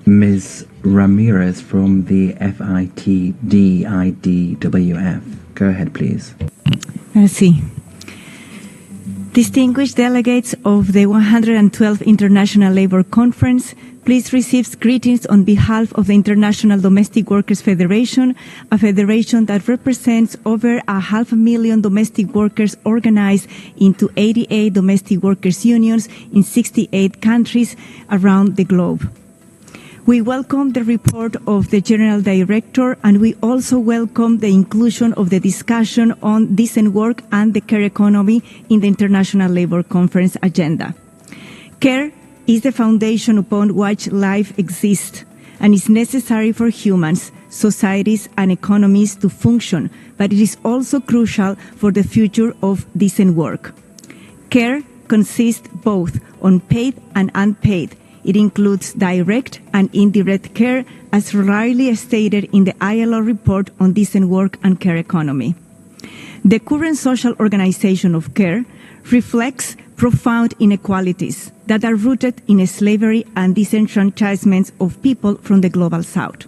Ms. Ramirez from the FITDIDWF. Go ahead, please. Merci. Distinguished delegates of the 112th International Labour Conference, please receive greetings on behalf of the International Domestic Workers Federation, a federation that represents over 500,000 domestic workers organized into 88 domestic workers' unions in 68 countries around the globe. We welcome the report of the General Director, and we also welcome the inclusion of the discussion on decent work and the care economy in the International Labour Conference agenda. Care is the foundation upon which life exists and is necessary for humans, societies, and economies to function, but it is also crucial for the future of decent work. Care consists both on paid and unpaid. It includes direct and indirect care, as rarely stated in the ILO report on decent work and care economy. The current social organization of care reflects profound inequalities that are rooted in slavery and disenfranchisement of people from the global south.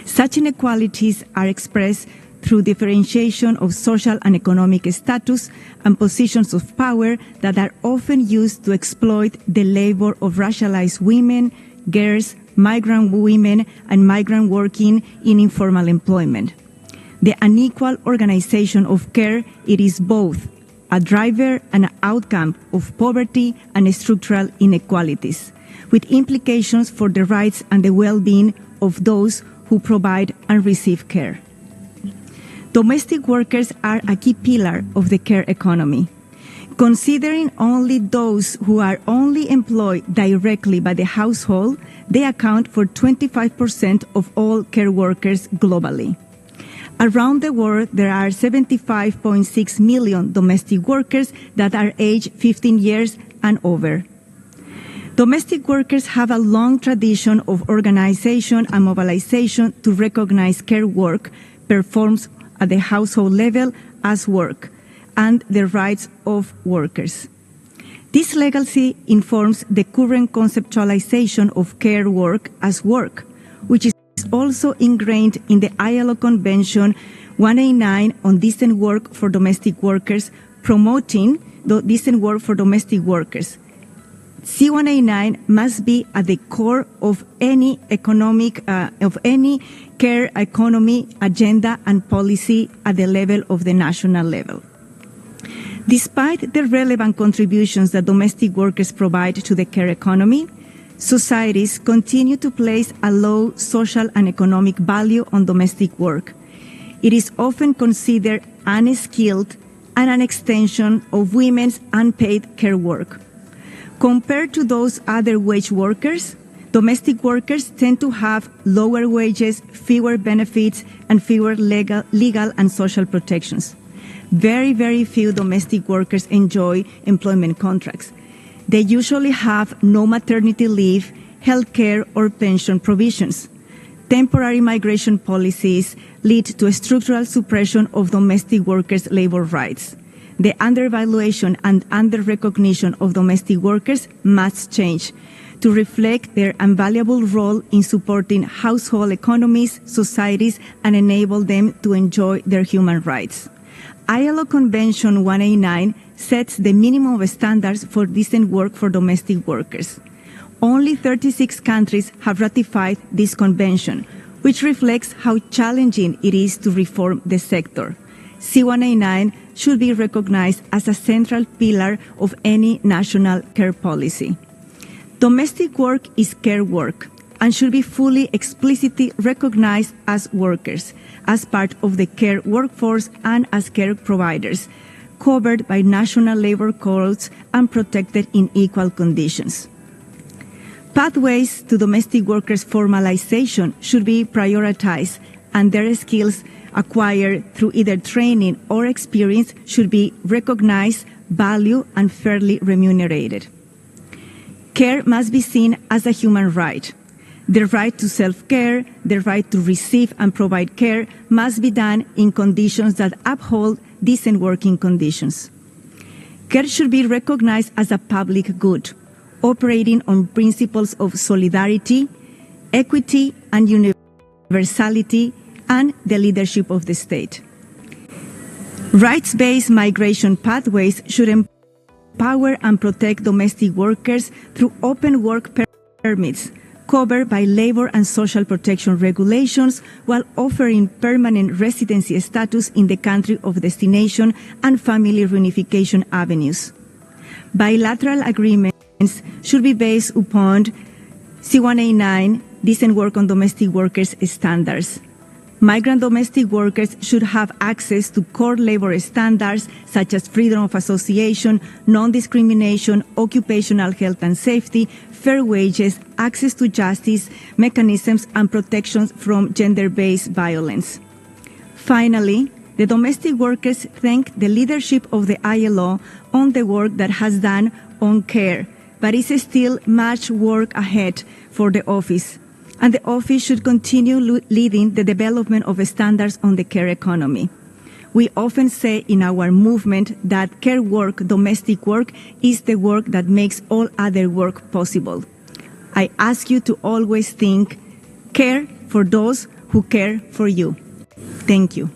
Such inequalities are expressed through differentiation of social and economic status and positions of power that are often used to exploit the labor of racialized women, girls, migrant women, and migrant working in informal employment. The unequal organization of care, it is both a driver and an outcome of poverty and structural inequalities, with implications for the rights and the well-being of those who provide and receive care. Domestic workers are a key pillar of the care economy. Considering only those who are only employed directly by the household, they account for 25% of all care workers globally. Around the world, there are 75.6 million domestic workers that are aged 15 years and over. Domestic workers have a long tradition of organization and mobilization to recognize care work performed at the household level as work and the rights of workers. This legacy informs the current conceptualization of care work as work, which is also ingrained in the ILO Convention 189 on decent work for domestic workers, promoting decent work for domestic workers. C189 must be at the core of any care economy agenda and policy at the level of the national level. Despite the relevant contributions that domestic workers provide to the care economy, societies continue to place a low social and economic value on domestic work. It is often considered unskilled and an extension of women's unpaid care work. Compared to those other wage workers, domestic workers tend to have lower wages, fewer benefits, and fewer legal and social protections. Very, very few domestic workers enjoy employment contracts. They usually have no maternity leave, health care, or pension provisions. Temporary migration policies lead to a structural suppression of domestic workers' labor rights. The undervaluation and under-recognition of domestic workers must change to reflect their invaluable role in supporting household economies, societies, and enable them to enjoy their human rights. ILO Convention 189 sets the minimum standards for decent work for domestic workers. Only 36 countries have ratified this convention, which reflects how challenging it is to reform the sector. C189 should be recognized as a central pillar of any national care policy. Domestic work is care work and should be fully explicitly recognized as workers, as part of the care workforce and as care providers, covered by national labor codes and protected in equal conditions. Pathways to domestic workers' formalization should be prioritized, and their skills acquired through either training or experience should be recognized, valued, and fairly remunerated. Care must be seen as a human right. The right to self-care, the right to receive and provide care must be done in conditions that uphold decent working conditions. Care should be recognized as a public good, operating on principles of solidarity, equity and universality, and the leadership of the state. Rights-based migration pathways should empower and protect domestic workers through open work permits covered by labor and social protection regulations, while offering permanent residency status in the country of destination and family reunification avenues. Bilateral agreements should be based upon C189 decent work on domestic workers standards. Migrant domestic workers should have access to core labor standards such as freedom of association, non-discrimination, occupational health and safety, fair wages, access to justice mechanisms, and protections from gender-based violence. Finally, the domestic workers thank the leadership of the ILO on the work that has done on care, but is still much work ahead for the office. And the office should continue leading the development of standards on the care economy. We often say in our movement that care work, domestic work, is the work that makes all other work possible. I ask you to always think, care for those who care for you. Thank you.